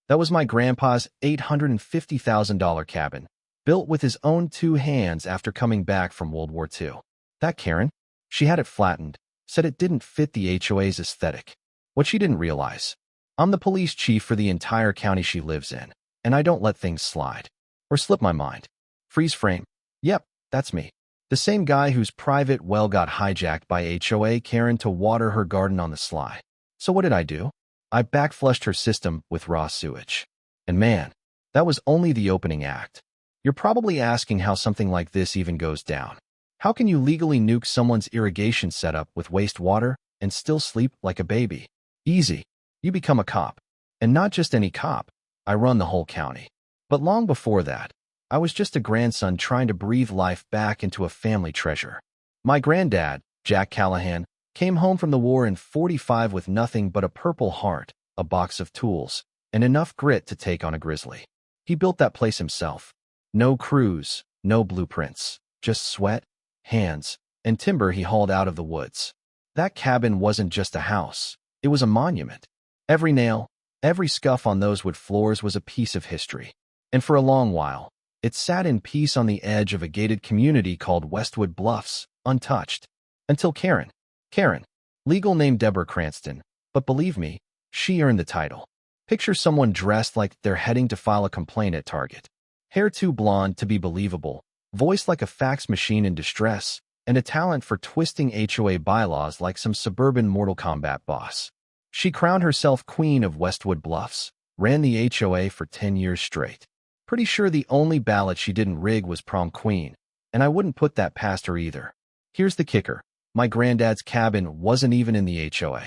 That was my grandpa's $850,000 cabin, built with his own two hands after coming back from World War II. That Karen? She had it flattened, said it didn't fit the HOA's aesthetic. What she didn't realize, I'm the police chief for the entire county she lives in, and I don't let things slide. Or slip my mind. Freeze frame. Yep, that's me. The same guy whose private well got hijacked by HOA Karen to water her garden on the sly. So what did I do? I backflushed her system with raw sewage. And man, that was only the opening act. You're probably asking how something like this even goes down. How can you legally nuke someone's irrigation setup with wastewater and still sleep like a baby? Easy. You become a cop. And not just any cop. I run the whole county. But long before that, I was just a grandson trying to breathe life back into a family treasure. My granddad, Jack Callahan, came home from the war in '45 with nothing but a Purple Heart, a box of tools, and enough grit to take on a grizzly. He built that place himself. No crews, no blueprints, just sweat, hands, and timber he hauled out of the woods. That cabin wasn't just a house. It was a monument. Every nail, every scuff on those wood floors was a piece of history. And for a long while, it sat in peace on the edge of a gated community called Westwood Bluffs, untouched. Until Karen. Karen. Legal name Deborah Cranston, but believe me, she earned the title. Picture someone dressed like they're heading to file a complaint at Target. Hair too blonde to be believable, voice like a fax machine in distress, and a talent for twisting HOA bylaws like some suburban Mortal Kombat boss. She crowned herself Queen of Westwood Bluffs, ran the HOA for 10 years straight. Pretty sure the only ballot she didn't rig was prom queen, and I wouldn't put that past her either. Here's the kicker. My granddad's cabin wasn't even in the HOA.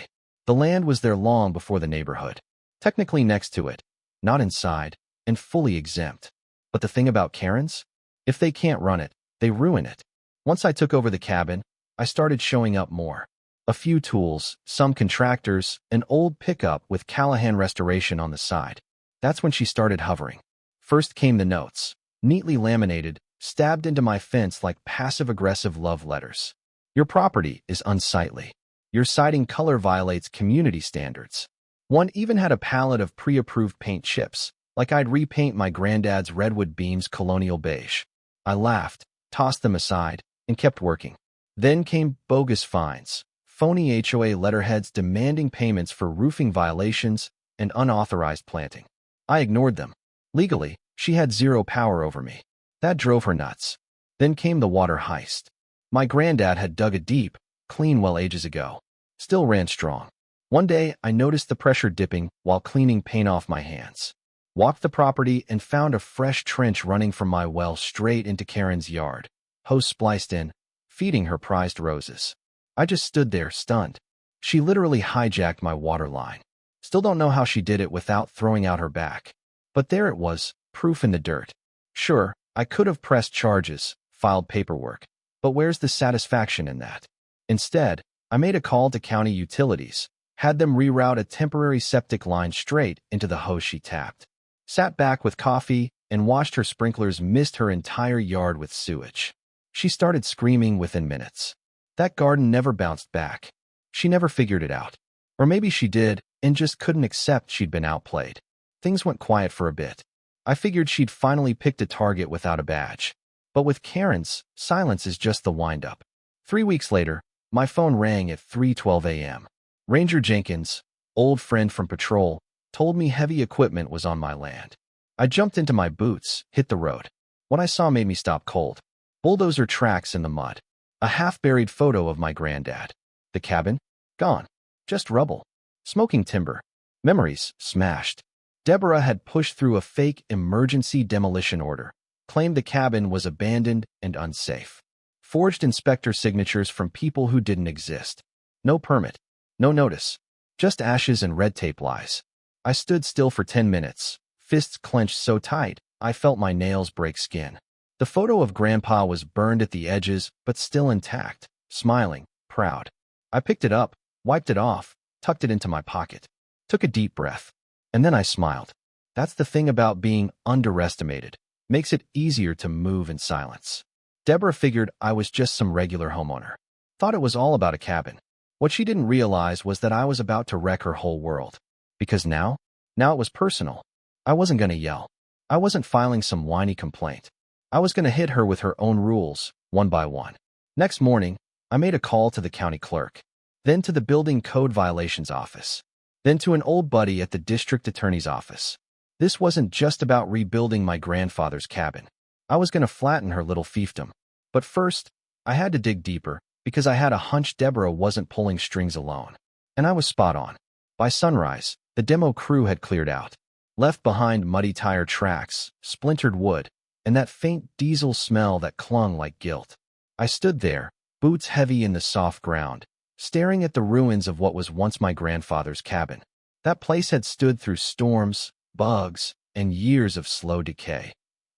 The land was there long before the neighborhood. Technically next to it, not inside, and fully exempt. But the thing about Karens? If they can't run it, they ruin it. Once I took over the cabin, I started showing up more. A few tools, some contractors, an old pickup with Callahan Restoration on the side. That's when she started hovering. First came the notes, neatly laminated, stabbed into my fence like passive-aggressive love letters. Your property is unsightly. Your siding color violates community standards. One even had a palette of pre-approved paint chips, like I'd repaint my granddad's redwood beams colonial beige. I laughed, tossed them aside, and kept working. Then came bogus fines, phony HOA letterheads demanding payments for roofing violations and unauthorized planting. I ignored them. Legally, she had zero power over me. That drove her nuts. Then came the water heist. My granddad had dug a deep, clean well ages ago. Still ran strong. One day, I noticed the pressure dipping while cleaning paint off my hands. Walked the property and found a fresh trench running from my well straight into Karen's yard. Hose spliced in, feeding her prized roses. I just stood there, stunned. She literally hijacked my water line. Still don't know how she did it without throwing out her back. But there it was, proof in the dirt. Sure, I could have pressed charges, filed paperwork. But where's the satisfaction in that? Instead, I made a call to county utilities, had them reroute a temporary septic line straight into the hose she tapped. Sat back with coffee and watched her sprinklers mist her entire yard with sewage. She started screaming within minutes. That garden never bounced back. She never figured it out. Or maybe she did and just couldn't accept she'd been outplayed. Things went quiet for a bit. I figured she'd finally picked a target without a badge. But with Karen's, silence is just the wind-up. 3 weeks later, my phone rang at 3:12 a.m. Ranger Jenkins, old friend from patrol, told me heavy equipment was on my land. I jumped into my boots, hit the road. What I saw made me stop cold. Bulldozer tracks in the mud. A half-buried photo of my granddad. The cabin? Gone. Just rubble. Smoking timber. Memories smashed. Deborah had pushed through a fake emergency demolition order. Claimed the cabin was abandoned and unsafe. Forged inspector signatures from people who didn't exist. No permit. No notice. Just ashes and red tape lies. I stood still for 10 minutes, fists clenched so tight, I felt my nails break skin. The photo of Grandpa was burned at the edges, but still intact, smiling, proud. I picked it up, wiped it off, tucked it into my pocket. Took a deep breath. And then I smiled. That's the thing about being underestimated. Makes it easier to move in silence. Deborah figured I was just some regular homeowner. Thought it was all about a cabin. What she didn't realize was that I was about to wreck her whole world. Because now it was personal. I wasn't going to yell. I wasn't filing some whiny complaint. I was going to hit her with her own rules, one by one. Next morning, I made a call to the county clerk, then to the building code violations office, then to an old buddy at the district attorney's office. This wasn't just about rebuilding my grandfather's cabin. I was going to flatten her little fiefdom. But first, I had to dig deeper because I had a hunch Deborah wasn't pulling strings alone. And I was spot on. By sunrise, the demo crew had cleared out, left behind muddy tire tracks, splintered wood, and that faint diesel smell that clung like guilt. I stood there, boots heavy in the soft ground, staring at the ruins of what was once my grandfather's cabin. That place had stood through storms, bugs, and years of slow decay.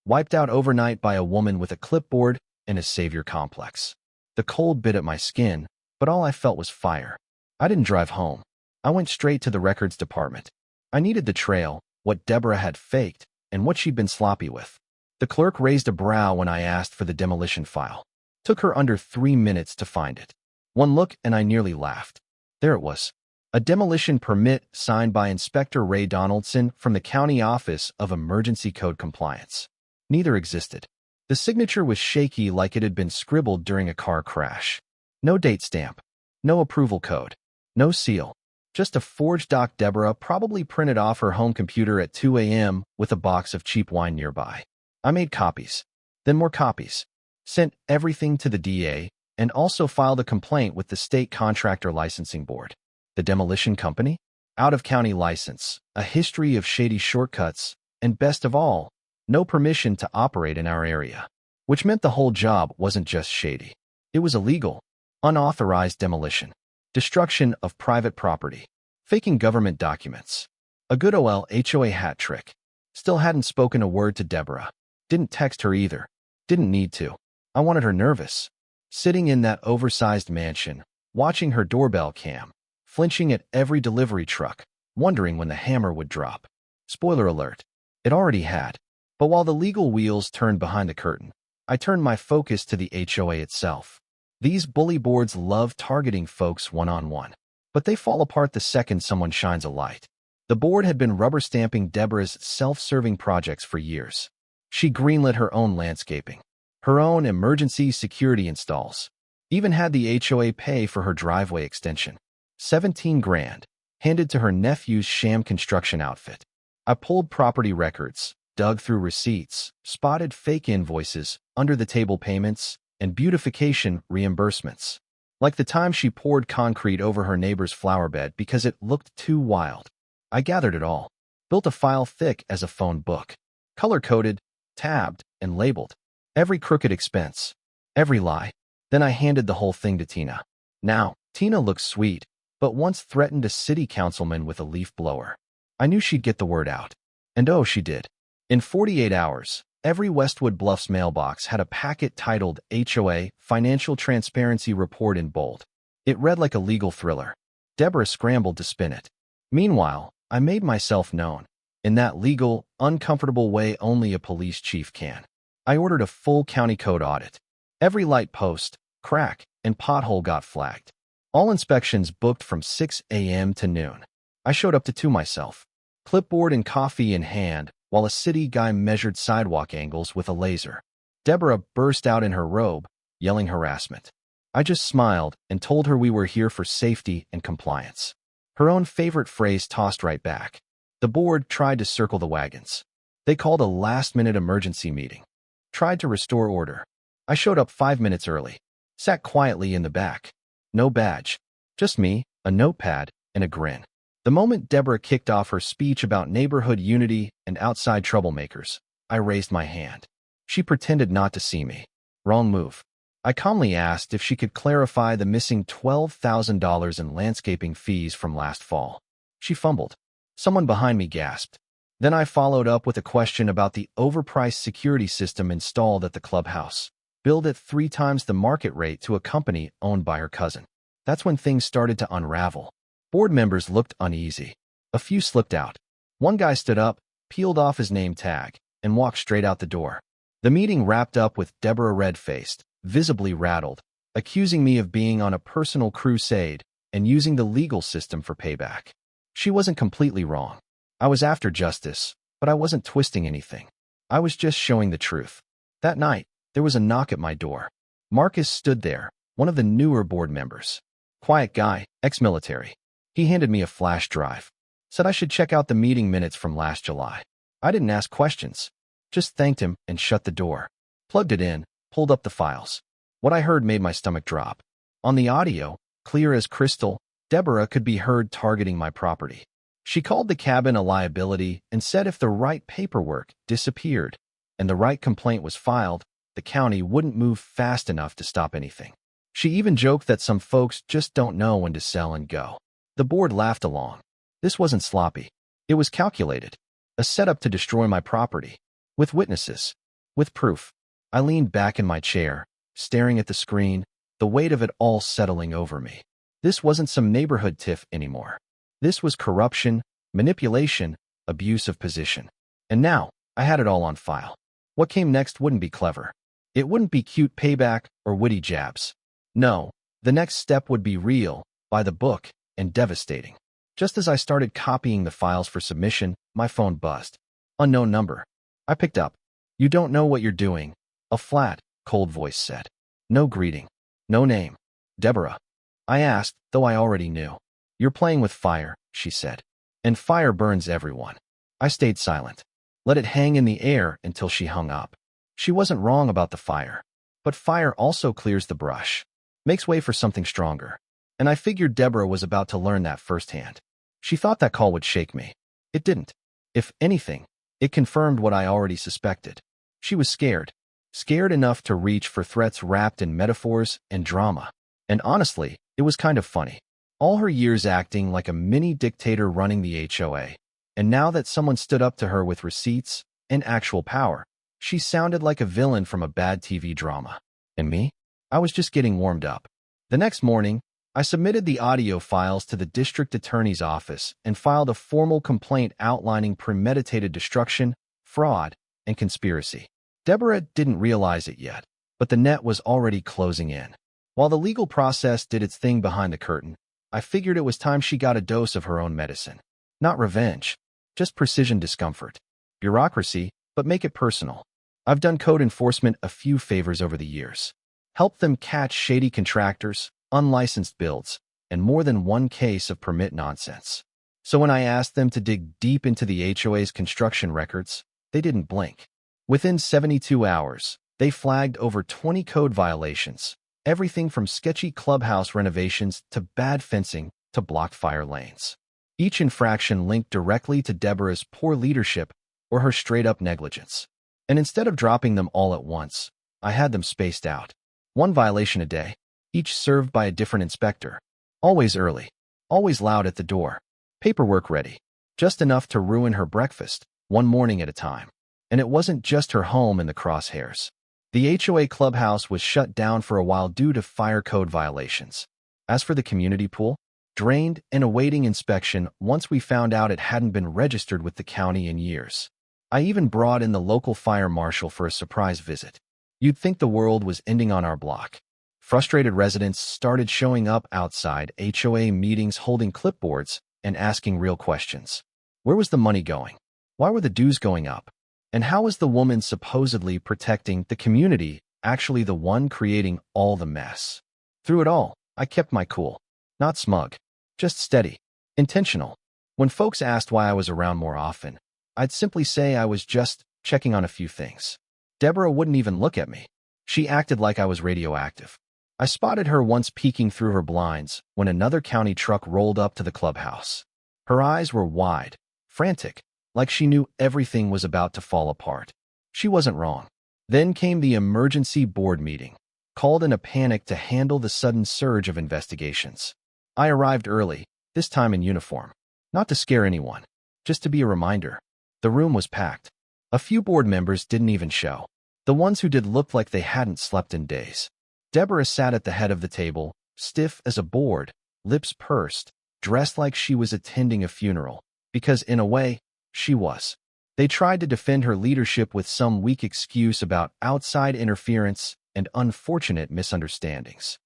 Wiped out overnight by a woman with a clipboard and a savior complex. The cold bit at my skin, but all I felt was fire. I didn't drive home. I went straight to the records department. I needed the trail, what Deborah had faked, and what she'd been sloppy with. The clerk raised a brow when I asked for the demolition file. Took her under 3 minutes to find it. One look and I nearly laughed. There it was. A demolition permit signed by Inspector Ray Donaldson from the County Office of Emergency Code Compliance. Neither existed. The signature was shaky like it had been scribbled during a car crash. No date stamp. No approval code. No seal. Just a forged doc Deborah probably printed off her home computer at 2 a.m. with a box of cheap wine nearby. I made copies. Then more copies. Sent everything to the DA, and also filed a complaint with the State Contractor Licensing Board. The demolition company? Out-of-county license, a history of shady shortcuts, and best of all, no permission to operate in our area. Which meant the whole job wasn't just shady. It was illegal, unauthorized demolition, destruction of private property, faking government documents. A good old HOA hat trick. Still hadn't spoken a word to Deborah. Didn't text her either. Didn't need to. I wanted her nervous. Sitting in that oversized mansion, watching her doorbell cam, flinching at every delivery truck, wondering when the hammer would drop. Spoiler alert. It already had. But while the legal wheels turned behind the curtain, I turned my focus to the HOA itself. These bully boards love targeting folks one-on-one, but they fall apart the second someone shines a light. The board had been rubber stamping Deborah's self-serving projects for years. She greenlit her own landscaping, her own emergency security installs, even had the HOA pay for her driveway extension. 17 grand, handed to her nephew's sham construction outfit. I pulled property records, dug through receipts, spotted fake invoices, under-the-table payments, and beautification reimbursements. Like the time she poured concrete over her neighbor's flower bed because it looked too wild. I gathered it all, built a file thick as a phone book, color-coded, tabbed, and labeled. Every crooked expense, every lie. Then I handed the whole thing to Tina. Now, Tina looked sweet, but once threatened a city councilman with a leaf blower. I knew she'd get the word out. And oh, she did. In 48 hours, every Westwood Bluffs mailbox had a packet titled HOA Financial Transparency Report in bold. It read like a legal thriller. Deborah scrambled to spin it. Meanwhile, I made myself known, in that legal, uncomfortable way only a police chief can. I ordered a full county code audit. Every light post, crack, and pothole got flagged. All inspections booked from 6 a.m. to noon. I showed up to 2 myself, clipboard and coffee in hand, while a city guy measured sidewalk angles with a laser. Deborah burst out in her robe, yelling harassment. I just smiled and told her we were here for safety and compliance. Her own favorite phrase tossed right back. The board tried to circle the wagons. They called a last-minute emergency meeting. Tried to restore order. I showed up 5 minutes early. Sat quietly in the back. No badge. Just me, a notepad, and a grin. The moment Deborah kicked off her speech about neighborhood unity and outside troublemakers, I raised my hand. She pretended not to see me. Wrong move. I calmly asked if she could clarify the missing $12,000 in landscaping fees from last fall. She fumbled. Someone behind me gasped. Then I followed up with a question about the overpriced security system installed at the clubhouse, billed at 3 times the market rate to a company owned by her cousin. That's when things started to unravel. Board members looked uneasy. A few slipped out. One guy stood up, peeled off his name tag, and walked straight out the door. The meeting wrapped up with Deborah red-faced, visibly rattled, accusing me of being on a personal crusade and using the legal system for payback. She wasn't completely wrong. I was after justice, but I wasn't twisting anything. I was just showing the truth. That night, there was a knock at my door. Marcus stood there, one of the newer board members. Quiet guy, ex-military. He handed me a flash drive. Said I should check out the meeting minutes from last July. I didn't ask questions. Just thanked him and shut the door. Plugged it in, pulled up the files. What I heard made my stomach drop. On the audio, clear as crystal, Deborah could be heard targeting my property. She called the cabin a liability and said if the right paperwork disappeared and the right complaint was filed, the county wouldn't move fast enough to stop anything. She even joked that some folks just don't know when to sell and go. The board laughed along. This wasn't sloppy. It was calculated. A setup to destroy my property. With witnesses. With proof. I leaned back in my chair, staring at the screen, the weight of it all settling over me. This wasn't some neighborhood tiff anymore. This was corruption, manipulation, abuse of position. And now, I had it all on file. What came next wouldn't be clever. It wouldn't be cute payback or witty jabs. No, the next step would be real, by the book, and devastating. Just as I started copying the files for submission, my phone buzzed. Unknown number. I picked up. You don't know what you're doing, a flat, cold voice said. No greeting. No name. Deborah. I asked, though I already knew. You're playing with fire, she said. And fire burns everyone. I stayed silent. Let it hang in the air until she hung up. She wasn't wrong about the fire. But fire also clears the brush. Makes way for something stronger. And I figured Deborah was about to learn that firsthand. She thought that call would shake me. It didn't. If anything, it confirmed what I already suspected. She was scared. Scared enough to reach for threats wrapped in metaphors and drama. And honestly, it was kind of funny. All her years acting like a mini dictator running the HOA. And now that someone stood up to her with receipts and actual power, she sounded like a villain from a bad TV drama. And me? I was just getting warmed up. The next morning, I submitted the audio files to the district attorney's office and filed a formal complaint outlining premeditated destruction, fraud, and conspiracy. Deborah didn't realize it yet, but the net was already closing in. While the legal process did its thing behind the curtain, I figured it was time she got a dose of her own medicine. Not revenge, just precision discomfort. Bureaucracy, but make it personal. I've done code enforcement a few favors over the years. Helped them catch shady contractors, unlicensed builds, and more than one case of permit nonsense. So when I asked them to dig deep into the HOA's construction records, they didn't blink. Within 72 hours, they flagged over 20 code violations, everything from sketchy clubhouse renovations to bad fencing to blocked fire lanes. Each infraction linked directly to Deborah's poor leadership or her straight-up negligence. And instead of dropping them all at once, I had them spaced out. One violation a day, each served by a different inspector. Always early, always loud at the door. Paperwork ready, just enough to ruin her breakfast, one morning at a time. And it wasn't just her home in the crosshairs. The HOA clubhouse was shut down for a while due to fire code violations. As for the community pool, drained and awaiting inspection once we found out it hadn't been registered with the county in years. I even brought in the local fire marshal for a surprise visit. You'd think the world was ending on our block. Frustrated residents started showing up outside HOA meetings holding clipboards and asking real questions. Where was the money going? Why were the dues going up? And how was the woman supposedly protecting the community actually the one creating all the mess? Through it all, I kept my cool. Not smug. Just steady. Intentional. When folks asked why I was around more often, I'd simply say I was just checking on a few things. Deborah wouldn't even look at me. She acted like I was radioactive. I spotted her once peeking through her blinds when another county truck rolled up to the clubhouse. Her eyes were wide, frantic, like she knew everything was about to fall apart. She wasn't wrong. Then came the emergency board meeting, called in a panic to handle the sudden surge of investigations. I arrived early, this time in uniform. Not to scare anyone, just to be a reminder. The room was packed. A few board members didn't even show. The ones who did looked like they hadn't slept in days. Deborah sat at the head of the table, stiff as a board, lips pursed, dressed like she was attending a funeral, because in a way, she was. They tried to defend her leadership with some weak excuse about outside interference and unfortunate misunderstandings.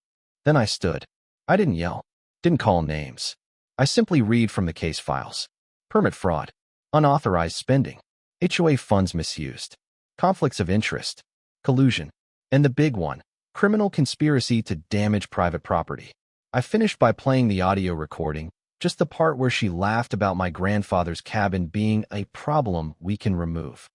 Then I stood. I didn't yell, didn't call names. I simply read from the case files. Permit fraud, unauthorized spending, HOA funds misused, conflicts of interest, collusion, and the big one, criminal conspiracy to damage private property. I finished by playing the audio recording, just the part where she laughed about my grandfather's cabin being a problem we can remove.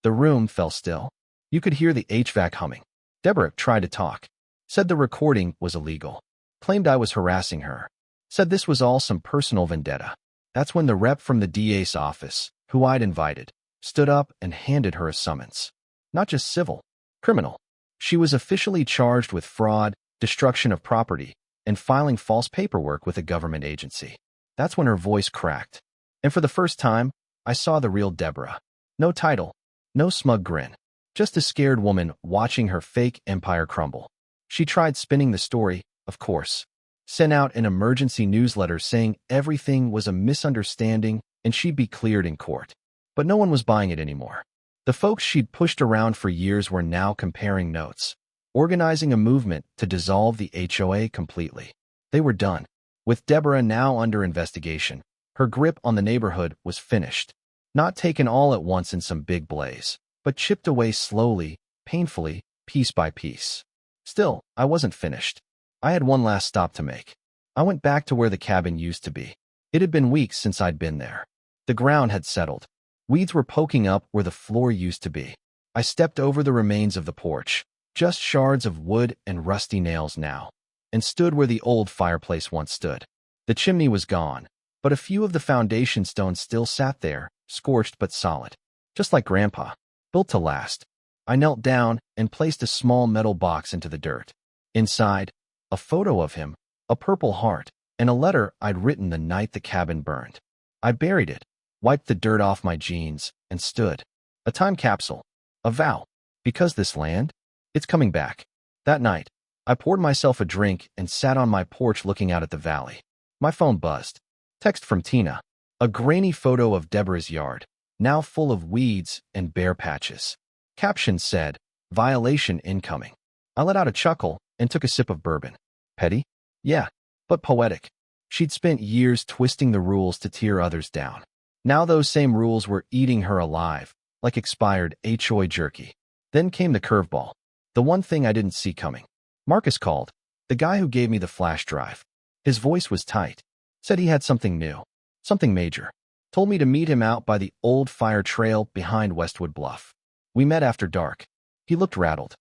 The room fell still. You could hear the HVAC humming. Deborah tried to talk, said the recording was illegal, claimed I was harassing her, said this was all some personal vendetta. That's when the rep from the DA's office, who I'd invited, stood up and handed her a summons. Not just civil, criminal. She was officially charged with fraud, destruction of property, and filing false paperwork with a government agency. That's when her voice cracked. And for the first time, I saw the real Deborah. No title, no smug grin, just a scared woman watching her fake empire crumble. She tried spinning the story, of course. Sent out an emergency newsletter saying everything was a misunderstanding and she'd be cleared in court. But no one was buying it anymore. The folks she'd pushed around for years were now comparing notes, organizing a movement to dissolve the HOA completely. They were done. With Deborah now under investigation, her grip on the neighborhood was finished. Not taken all at once in some big blaze, but chipped away slowly, painfully, piece by piece. Still, I wasn't finished. I had one last stop to make. I went back to where the cabin used to be. It had been weeks since I'd been there. The ground had settled. Weeds were poking up where the floor used to be. I stepped over the remains of the porch, just shards of wood and rusty nails now, and stood where the old fireplace once stood. The chimney was gone, but a few of the foundation stones still sat there, scorched but solid. Just like Grandpa, built to last. I knelt down and placed a small metal box into the dirt. Inside, a photo of him, a purple heart, and a letter I'd written the night the cabin burned. I buried it, wiped the dirt off my jeans, and stood. A time capsule. A vow. Because this land, it's coming back. That night, I poured myself a drink and sat on my porch looking out at the valley. My phone buzzed. Text from Tina. A grainy photo of Deborah's yard, now full of weeds and bare patches. Caption said, "Violation incoming." I let out a chuckle and took a sip of bourbon. Petty? Yeah, but poetic. She'd spent years twisting the rules to tear others down. Now those same rules were eating her alive, like expired HOA jerky. Then came the curveball. The one thing I didn't see coming. Marcus called, the guy who gave me the flash drive. His voice was tight. Said he had something new, something major. Told me to meet him out by the old fire trail behind Westwood Bluff. We met after dark. He looked rattled,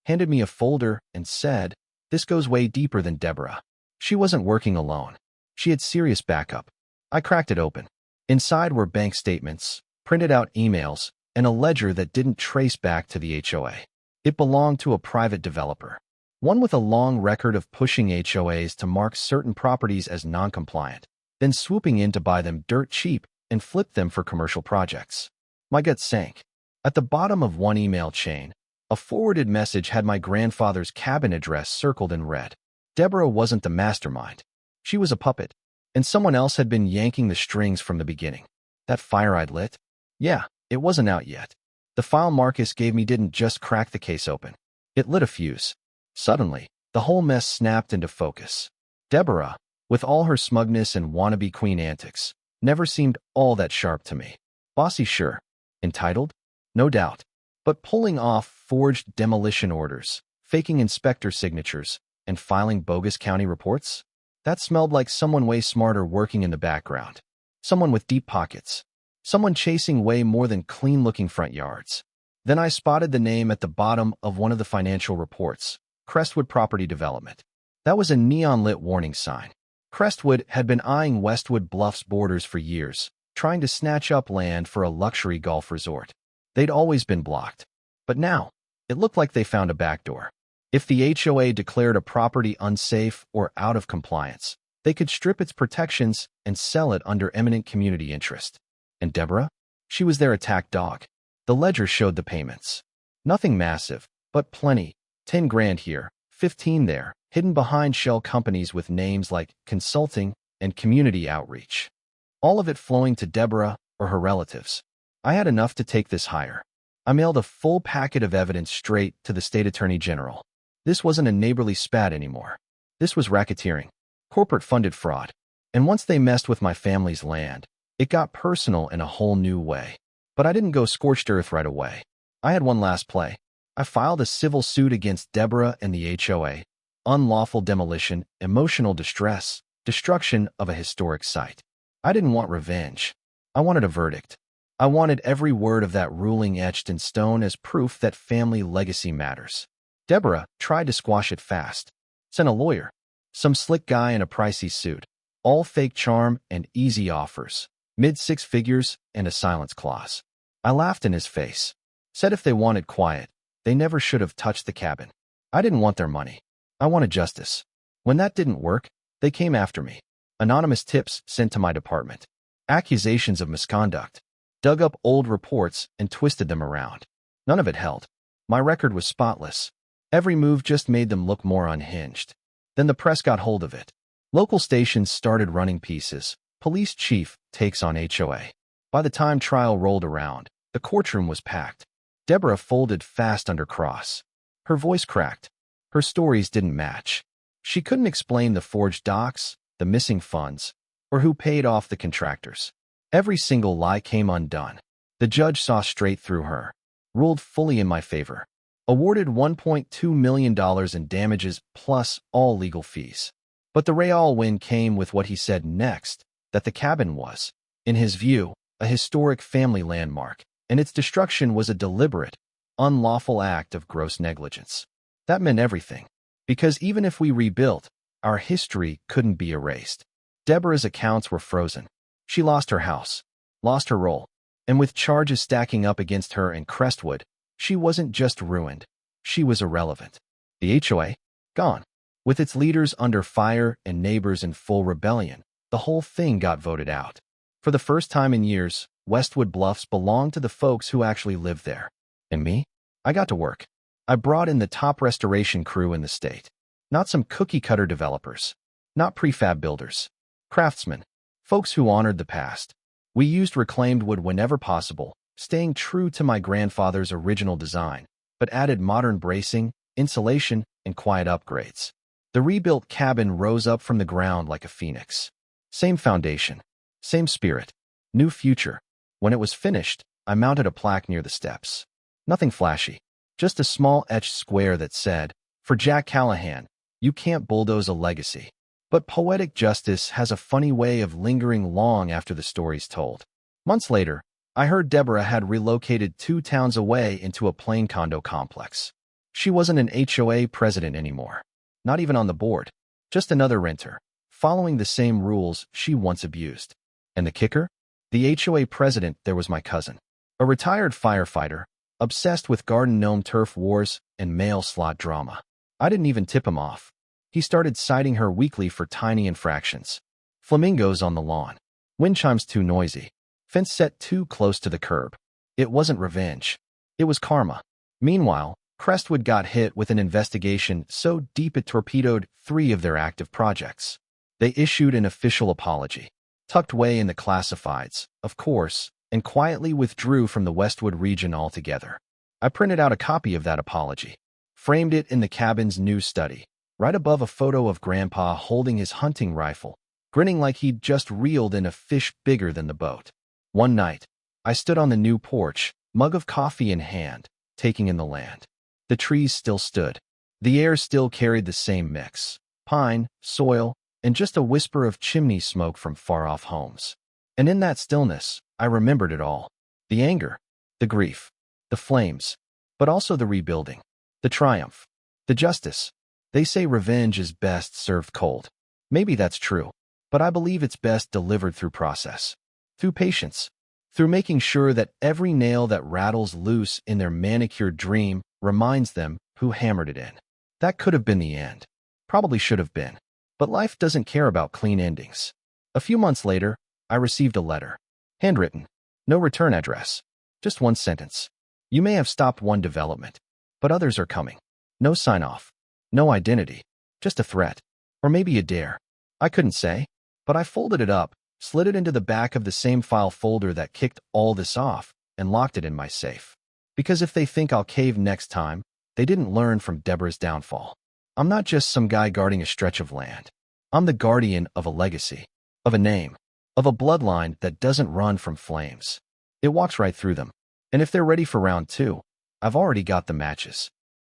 handed me a folder, and said, "This goes way deeper than Deborah." She wasn't working alone. She had serious backup. I cracked it open. Inside were bank statements, printed out emails, and a ledger that didn't trace back to the HOA. It belonged to a private developer, one with a long record of pushing HOAs to mark certain properties as non-compliant, then swooping in to buy them dirt cheap and flip them for commercial projects. My gut sank. At the bottom of one email chain, a forwarded message had my grandfather's cabin address circled in red. Deborah wasn't the mastermind. She was a puppet, and someone else had been yanking the strings from the beginning. That fire I'd lit? Yeah, it wasn't out yet. The file Marcus gave me didn't just crack the case open. It lit a fuse. Suddenly, the whole mess snapped into focus. Deborah, with all her smugness and wannabe queen antics, never seemed all that sharp to me. Bossy, sure. Entitled? No doubt. But pulling off forged demolition orders, faking inspector signatures, and filing bogus county reports? That smelled like someone way smarter working in the background. Someone with deep pockets. Someone chasing way more than clean-looking front yards. Then I spotted the name at the bottom of one of the financial reports, Crestwood Property Development. That was a neon-lit warning sign. Crestwood had been eyeing Westwood Bluff's borders for years, trying to snatch up land for a luxury golf resort. They'd always been blocked. But now, it looked like they found a backdoor. If the HOA declared a property unsafe or out of compliance, they could strip its protections and sell it under eminent community interest. And Deborah? She was their attack dog. The ledger showed the payments. Nothing massive, but plenty. 10 grand here, 15 there, hidden behind shell companies with names like consulting and community outreach. All of it flowing to Deborah or her relatives. I had enough to take this higher. I mailed a full packet of evidence straight to the state attorney general. This wasn't a neighborly spat anymore. This was racketeering, corporate-funded fraud. And once they messed with my family's land, it got personal in a whole new way. But I didn't go scorched earth right away. I had one last play. I filed a civil suit against Deborah and the HOA, unlawful demolition, emotional distress, destruction of a historic site. I didn't want revenge. I wanted a verdict. I wanted every word of that ruling etched in stone as proof that family legacy matters. Deborah tried to squash it fast. Sent a lawyer. Some slick guy in a pricey suit. All fake charm and easy offers. Mid-six figures and a silence clause. I laughed in his face. Said if they wanted quiet, they never should have touched the cabin. I didn't want their money. I wanted justice. When that didn't work, they came after me. Anonymous tips sent to my department. Accusations of misconduct. Dug up old reports and twisted them around. None of it held. My record was spotless. Every move just made them look more unhinged. Then the press got hold of it. Local stations started running pieces. Police chief takes on HOA. By the time trial rolled around, the courtroom was packed. Deborah folded fast under cross. Her voice cracked. Her stories didn't match. She couldn't explain the forged docs, the missing funds, or who paid off the contractors. Every single lie came undone. The judge saw straight through her, ruled fully in my favor, awarded $1.2 million in damages plus all legal fees. But the real win came with what he said next, that the cabin was, in his view, a historic family landmark, and its destruction was a deliberate, unlawful act of gross negligence. That meant everything, because even if we rebuilt, our history couldn't be erased. Deborah's accounts were frozen. She lost her house, lost her role, and with charges stacking up against her in Crestwood, she wasn't just ruined, she was irrelevant. The HOA? Gone. With its leaders under fire and neighbors in full rebellion, the whole thing got voted out. For the first time in years, Westwood Bluffs belonged to the folks who actually lived there. And me? I got to work. I brought in the top restoration crew in the state. Not some cookie-cutter developers. Not prefab builders. Craftsmen. Folks who honored the past. We used reclaimed wood whenever possible, staying true to my grandfather's original design, but added modern bracing, insulation, and quiet upgrades. The rebuilt cabin rose up from the ground like a phoenix. Same foundation. Same spirit. New future. When it was finished, I mounted a plaque near the steps. Nothing flashy. Just a small etched square that said, "For Jack Callahan, you can't bulldoze a legacy." But poetic justice has a funny way of lingering long after the story's told. Months later, I heard Deborah had relocated 2 towns away into a plain condo complex. She wasn't an HOA president anymore. Not even on the board. Just another renter, following the same rules she once abused. And the kicker? The HOA president there was my cousin. A retired firefighter, obsessed with garden gnome turf wars and mail slot drama. I didn't even tip him off. He started citing her weekly for tiny infractions. Flamingos on the lawn. Wind chimes too noisy. Fence set too close to the curb. It wasn't revenge. It was karma. Meanwhile, Crestwood got hit with an investigation so deep it torpedoed 3 of their active projects. They issued an official apology, tucked away in the classifieds, of course, and quietly withdrew from the Westwood region altogether. I printed out a copy of that apology, framed it in the cabin's new study, right above a photo of Grandpa holding his hunting rifle, grinning like he'd just reeled in a fish bigger than the boat. One night, I stood on the new porch, mug of coffee in hand, taking in the land. The trees still stood. The air still carried the same mix: pine, soil, and just a whisper of chimney smoke from far-off homes. And in that stillness, I remembered it all. The anger, the grief, the flames, but also the rebuilding, the triumph, the justice. They say revenge is best served cold. Maybe that's true, but I believe it's best delivered through process, through patience, through making sure that every nail that rattles loose in their manicured dream reminds them who hammered it in. That could have been the end. Probably should have been. But life doesn't care about clean endings. A few months later, I received a letter. Handwritten. No return address. Just one sentence. You may have stopped one development, but others are coming. No sign-off. No identity. Just a threat. Or maybe a dare. I couldn't say. But I folded it up, slid it into the back of the same file folder that kicked all this off, and locked it in my safe. Because if they think I'll cave next time, they didn't learn from Deborah's downfall. I'm not just some guy guarding a stretch of land. I'm the guardian of a legacy, of a name, of a bloodline that doesn't run from flames. It walks right through them. And if they're ready for round two, I've already got the matches.